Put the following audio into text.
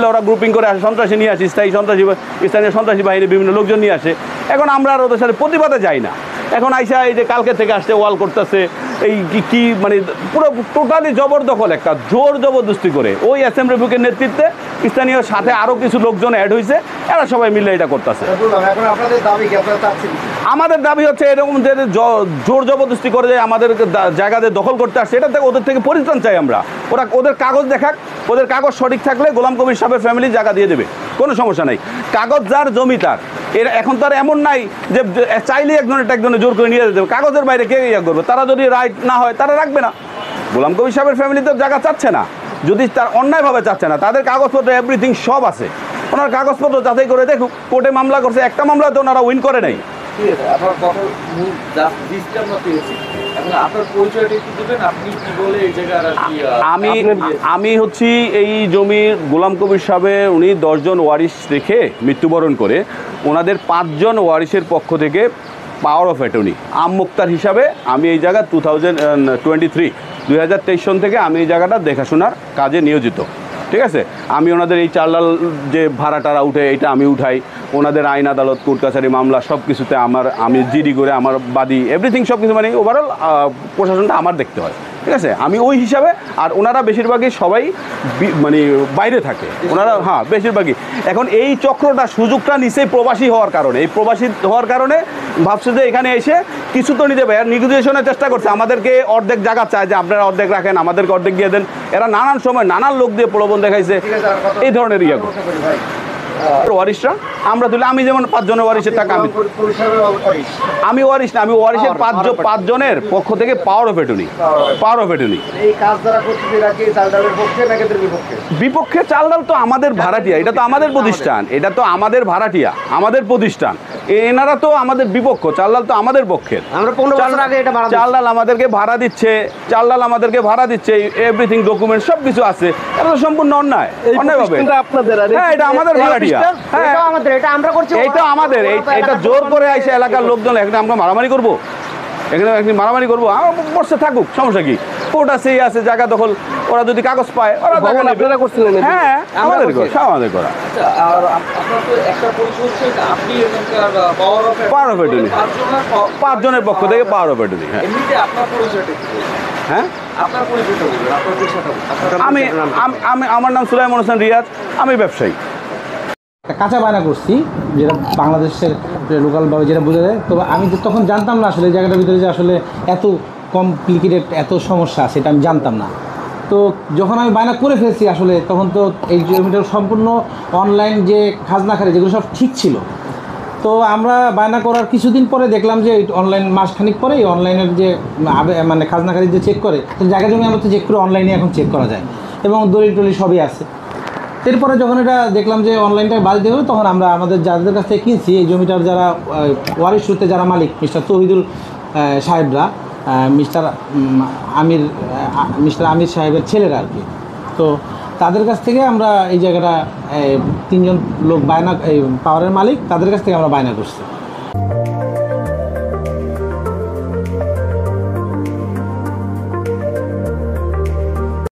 ওরা গ্রুপিং করে আসে, সন্ত্রাসী নিয়ে আসে, স্থানীয় সন্ত্রাসী বাহিনীর বিভিন্ন লোকজন নিয়ে আসে। এখন আমরা আর ওদের সাথে প্রতিবাদে যাই না। এখন আইসা এই যে কালকে থেকে আসছে ওয়াল করতেছে, এই কি মানে পুরো টোটালি জবরদখল, একটা জোর জবরদস্তি করে ওই অ্যাসেম্বলি বুকের নেতৃত্বে স্থানীয় সাথে আরও কিছু লোকজন অ্যাড হয়েছে, এরা সবাই মিলে এটা করতেছে। আমাদের দাবি হচ্ছে এরকম যে জোর জবরদস্তি করে যে আমাদের জায়গাতে দখল করতে আসছে, এটা থেকে ওদের থেকে পরিত্রাণ চাই আমরা। ওদের কাগজ দেখাক, ওদের কাগজ সঠিক থাকলে গোলাম কবির সাহেবের ফ্যামিলি জায়গা দিয়ে দেবে, কোনো সমস্যা নাই। কাগজ যার জমি তার। এর এখন তো আর এমন নাই যে চাইলে একজনে জোর করে নিয়ে যেতে দেবে, কাগজের বাইরে কে ইয়া করবে। তারা যদি রাইট না হয় তারা রাখবে না। গোলাম কবির সাহেবের ফ্যামিলি তো জায়গা চাচ্ছে না, যদি তার অন্যায়ভাবে চাচ্ছে না, তাদের কাগজপত্র এভরিথিং সব আছে, ওনার কাগজপত্র যাচাই করে দেখুক। কোর্টে মামলা করছে, একটা মামলা তো ওনারা উইন করে নাই। আমি হচ্ছি এই জমির গোলাম কবির সাহেব, উনি 10 জন ওয়ারিশ রেখে মৃত্যুবরণ করে, ওনাদের 5 জন ওয়ারিশের পক্ষ থেকে পাওয়ার অফ অ্যাটর্নি আম মুক্তার হিসাবে আমি এই জায়গা 2023 সন থেকে আমি এই জায়গাটা দেখাশোনার কাজে নিয়োজিত। ঠিক আছে, আমি ওনাদের এই চাল্লাল যে ভাড়াটারা উঠে এটা আমি উঠাই, ওনাদের আইন আদালত কোর্ট কাছারি মামলা সব কিছুতে আমি জিডি করে আমার বাদী এভরিথিং সব কিছু, মানে ওভারঅল প্রশাসনটা আমার দেখতে হয়। ঠিক আছে, আমি ওই হিসাবে। আর ওনারা বেশিরভাগই সবাই মানে বাইরে থাকে, ওনারা হ্যাঁ বেশিরভাগই। এখন এই চক্রটা সুযোগটা নিচে প্রবাসী হওয়ার কারণে, এই প্রবাসী হওয়ার কারণে ভাবছে যে এখানে এসে কিছু তো নিতে পারে। নেগোসিয়েশনের চেষ্টা করছে, আমাদেরকে অর্ধেক জায়গা চায় যে আপনারা অর্ধেক রাখেন, আমাদেরকে অর্ধেক দিয়ে দেন। এরা নানান সময় নানান লোক দিয়ে প্রলোভন দেখাইছে, এই ধরনের ইয়ে করছে। ওয়ারিশরা আমরা তুলে, আমি যেমন 5 জনের ওয়ারিশের টাকা আমি ওয়ারিশ না, আমি ওয়ারিশের 5 জনের পক্ষ থেকে পাওয়ার অফ অ্যাটর্নি। বিপক্ষে চালডাল তো আমাদের ভাড়াটিয়া, এটা তো আমাদের প্রতিষ্ঠান, এটা তো আমাদের ভাড়াটিয়া, আমাদের প্রতিষ্ঠান। এনারা তো আমাদের বিপক্ষ, চালডাল তো আমাদের পক্ষের। চালডাল আমাদেরকে ভাড়া দিচ্ছে, এভরিথিং ডকুমেন্ট সব কিছু আছে। এটা তো সম্পূর্ণ অন্যায়, অন্যায়ভাবে। হ্যাঁ, এটা আমাদের ভাড়াটিয়া, হ্যাঁ এটা আমাদের। এটা জোর করে আইসে এলাকার লোকজন, এখানে আমরা মারামারি করবো, বসে থাকুক, সমস্যা কি? কোর্ট আছে, আছে জায়গা দখল, ওরা যদি কাগজ পায় ওরা করছিলেন। হ্যাঁ, আমাদের করা। পাওয়ার অফ অ্যাটর্নি 5 জনের পক্ষ থেকে পাওয়ার অফ অ্যাটর্নি। হ্যাঁ, আমার নাম সুলাইমান হোসেন রিয়াজ, আমি ব্যবসায়ী। কাঁচা বায়না করছি, যেটা বাংলাদেশের লোকালভাবে যেটা বোঝা যায়। তো আমি তখন জানতাম না আসলে এই জায়গাটার ভিতরে যে আসলে এত কমপ্লিকেটেড, এত সমস্যা, সেটা আমি জানতাম না। তো যখন আমি বায়না করে ফেলছি আসলে, তখন তো এই জমিটার সম্পূর্ণ অনলাইন যে খাজনাখারি যেগুলো সব ঠিক ছিল। তো আমরা বায়না করার কিছুদিন পরে দেখলাম যে অনলাইন, মাসখানিক পরে অনলাইনের যে মানে খাজনাখারি যে চেক করে, তো জায়গা জমি আমরা তো চেক করে অনলাইনে এখন চেক করা যায়, এবং দলিল টলিল সবই আছে। এরপরে যখন এটা দেখলাম যে অনলাইনটা বাদ দিয়ে হবে, তখন আমরা আমাদের যাদের কাছ থেকে কিনছি, এই জমিটার যারা ওয়ারিশ সূত্রে যারা মালিক, মিস্টার তৌহিদুল সাহেবরা, মিস্টার আমির সাহেবের ছেলেরা আর কি, তো তাদের কাছ থেকে আমরা এই জায়গাটা 3 জন লোক বায়না, এই পাওয়ারের মালিক, তাদের কাছ থেকে আমরা বায়না করছি।